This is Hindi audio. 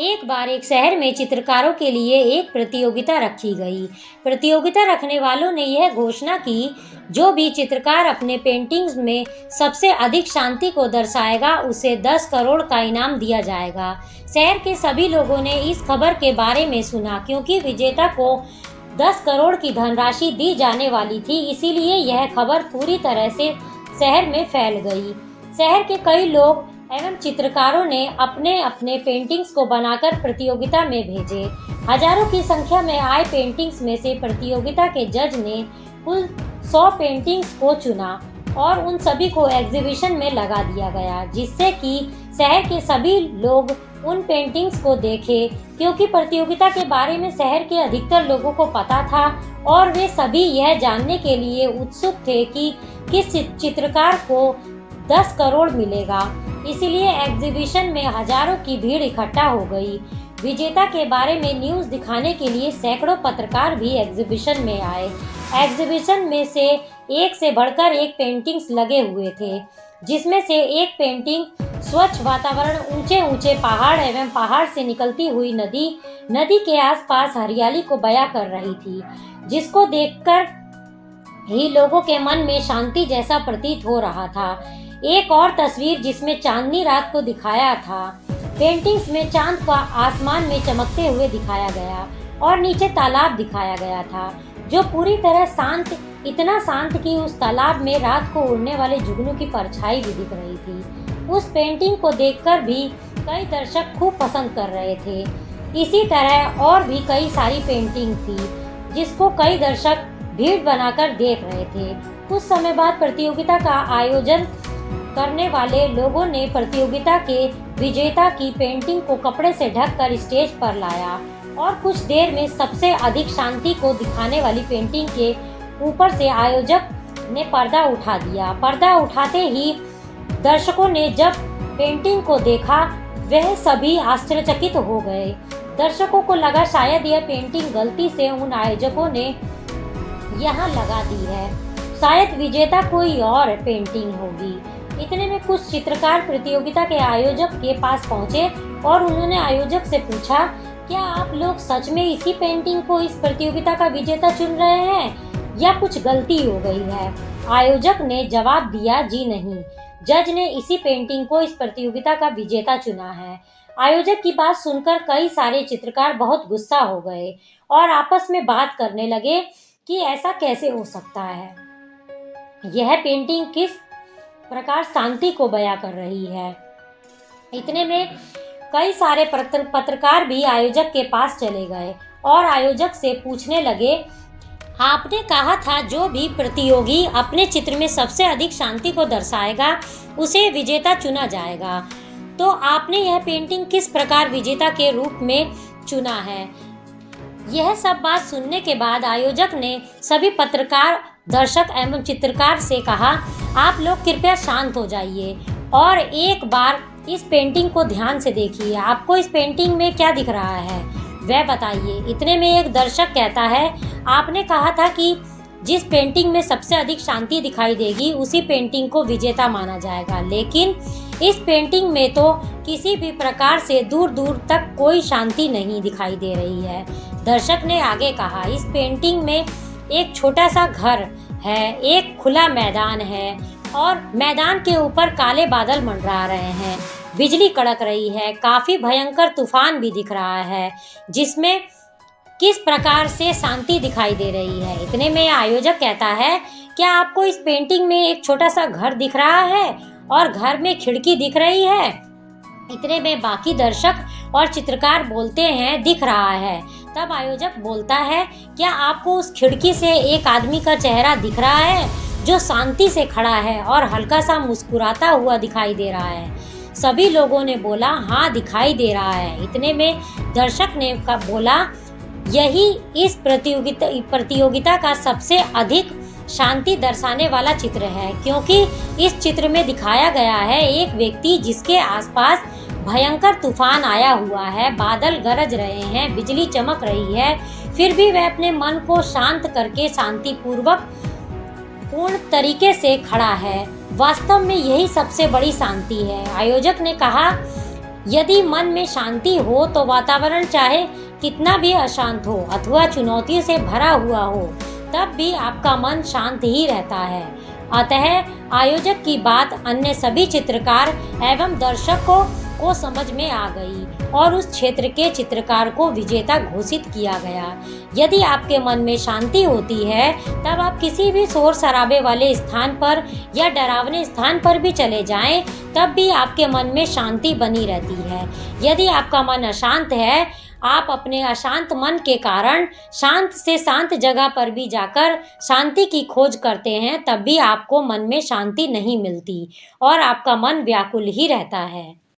एक बार एक शहर में चित्रकारों के लिए एक प्रतियोगिता रखी गई। प्रतियोगिता रखने वालों ने यह घोषणा की, जो भी चित्रकार अपने पेंटिंग्स में सबसे अधिक शांति को दर्शाएगा, उसे 10 करोड़ का इनाम दिया जाएगा। शहर के सभी लोगों ने इस खबर के बारे में सुना, क्योंकि विजेता को 10 करोड़ की धनराशि दी जाने वाली थी। इसीलिए यह खबर पूरी तरह से शहर में फैल गई। शहर के कई लोग एवं चित्रकारों ने अपने अपने पेंटिंग्स को बनाकर प्रतियोगिता में भेजे। हजारों की संख्या में आए पेंटिंग्स में से प्रतियोगिता के जज ने कुल 100 पेंटिंग्स को चुना और उन सभी को एग्जीबिशन में लगा दिया गया, जिससे कि शहर के सभी लोग उन पेंटिंग्स को देखे, क्योंकि प्रतियोगिता के बारे में शहर के अधिकतर लोगों को पता था और वे सभी यह जानने के लिए उत्सुक थे कि किस चित्रकार को 10 करोड़ मिलेगा। इसलिए एग्जीबिशन में हजारों की भीड़ इकट्ठा हो गई। विजेता के बारे में न्यूज़ दिखाने के लिए सैकड़ों पत्रकार भी एग्जीबिशन में आए। एग्जीबिशन में से एक से बढ़कर एक पेंटिंग्स लगे हुए थे, जिसमें से एक पेंटिंग स्वच्छ वातावरण, ऊंचे ऊंचे पहाड़ एवं पहाड़ से निकलती हुई नदी के आसपास हरियाली को बयां कर रही थी, जिसको देखकर ही लोगों के मन में शांति जैसा प्रतीत हो रहा था। एक और तस्वीर जिसमें चांदनी रात को दिखाया था। पेंटिंग्स में चांद को आसमान में चमकते हुए दिखाया गया और नीचे तालाब दिखाया गया था, जो पूरी तरह शांत, इतना शांत कि उस तालाब में रात को उड़ने वाले जुगनू की परछाई भी दिख रही थी। उस पेंटिंग को देखकर भी कई दर्शक खूब पसंद कर रहे थे। इसी तरह और भी कई सारी पेंटिंग थी, जिसको कई दर्शक भीड़ बनाकर देख रहे थे। कुछ समय बाद प्रतियोगिता का आयोजन करने वाले लोगों ने प्रतियोगिता के विजेता की पेंटिंग को कपड़े से ढककर स्टेज पर लाया और कुछ देर में सबसे अधिक शांति को दिखाने वाली पेंटिंग के ऊपर से आयोजक ने पर्दा उठा दिया। पर्दा उठाते ही दर्शकों ने जब पेंटिंग को देखा, वह सभी आश्चर्यचकित हो गए। दर्शकों को लगा शायद यह पेंटिंग गलती से उन आयोजकों ने यहाँ लगा दी है, शायद विजेता कोई और पेंटिंग होगी। इतने में कुछ चित्रकार प्रतियोगिता के आयोजक के पास पहुंचे और उन्होंने आयोजक से पूछा, क्या आप लोग सच में इसी पेंटिंग को इस प्रतियोगिता का विजेता चुन रहे हैं या कुछ गलती हो गई है? आयोजक ने जवाब दिया, जी नहीं, जज ने इसी पेंटिंग को इस प्रतियोगिता का विजेता चुना है। आयोजक की बात सुनकर कई सारे चित्रकार बहुत गुस्सा हो गए और आपस में बात करने लगे कि ऐसा कैसे हो सकता है, यह पेंटिंग किस प्रकार शांति को बयां कर रही है। इतने में कई सारे पत्रकार भी आयोजक के पास चले गए और आयोजक से पूछने लगे, आपने कहा था जो भी प्रतियोगी अपने चित्र में सबसे अधिक शांति को दर्शाएगा, उसे विजेता चुना जाएगा, तो आपने यह पेंटिंग किस प्रकार विजेता के रूप में चुना है? यह सब बात सुनने के बाद आयोजक ने सभी पत्रकार, दर्शक एवं चित्रकार से कहा, आप लोग कृपया शांत हो जाइए और एक बार इस पेंटिंग को ध्यान से देखिए। आपको इस पेंटिंग में क्या दिख रहा है, वह बताइए। इतने में एक दर्शक कहता है, आपने कहा था कि जिस पेंटिंग में सबसे अधिक शांति दिखाई देगी, उसी पेंटिंग को विजेता माना जाएगा, लेकिन इस पेंटिंग में तो किसी भी प्रकार से दूर दूर तक कोई शांति नहीं दिखाई दे रही है। दर्शक ने आगे कहा, इस पेंटिंग में एक छोटा सा घर है, एक खुला मैदान है और मैदान के ऊपर काले बादल मंडरा रहे हैं, बिजली कड़क रही है, काफ़ी भयंकर तूफान भी दिख रहा है, जिसमें किस प्रकार से शांति दिखाई दे रही है। इतने में आयोजक कहता है, क्या आपको इस पेंटिंग में एक छोटा सा घर दिख रहा है और घर में खिड़की दिख रही है? इतने में बाकी दर्शक और चित्रकार बोलते हैं, दिख रहा है। तब आयोजक बोलता है, क्या आपको उस खिड़की से एक आदमी का चेहरा दिख रहा है जो शांति से खड़ा है और हल्का सा मुस्कुराता हुआ दिखाई दे रहा है? सभी लोगों ने बोला, हाँ दिखाई दे रहा है। इतने में दर्शक ने बोला, यही इस प्रतियोगिता का सबसे अधिक शांति दर्शाने वाला चित्र है, क्योंकि इस चित्र में दिखाया गया है एक व्यक्ति जिसके आसपास भयंकर तूफान आया हुआ है, बादल गरज रहे हैं, बिजली चमक रही है, फिर भी वह अपने मन को शांत करके शांतिपूर्वक पूर्ण तरीके से खड़ा है। वास्तव में यही सबसे बड़ी शांति है। आयोजक ने कहा, यदि मन में शांति हो तो वातावरण चाहे कितना भी अशांत हो अथवा चुनौतियों से भरा हुआ हो, तब भी आपका मन शांत ही रहता है। अतः आयोजक की बात अन्य सभी चित्रकार एवं दर्शकों को समझ में आ गई और उस क्षेत्र के चित्रकार को विजेता घोषित किया गया। यदि आपके मन में शांति होती है, तब आप किसी भी शोर शराबे वाले स्थान पर या डरावने स्थान पर भी चले जाएं, तब भी आपके मन में शांति बनी रहती है। यदि आपका मन अशांत है, आप अपने अशांत मन के कारण शांत से शांत जगह पर भी जाकर शांति की खोज करते हैं, तब भी आपको मन में शांति नहीं मिलती और आपका मन व्याकुल ही रहता है।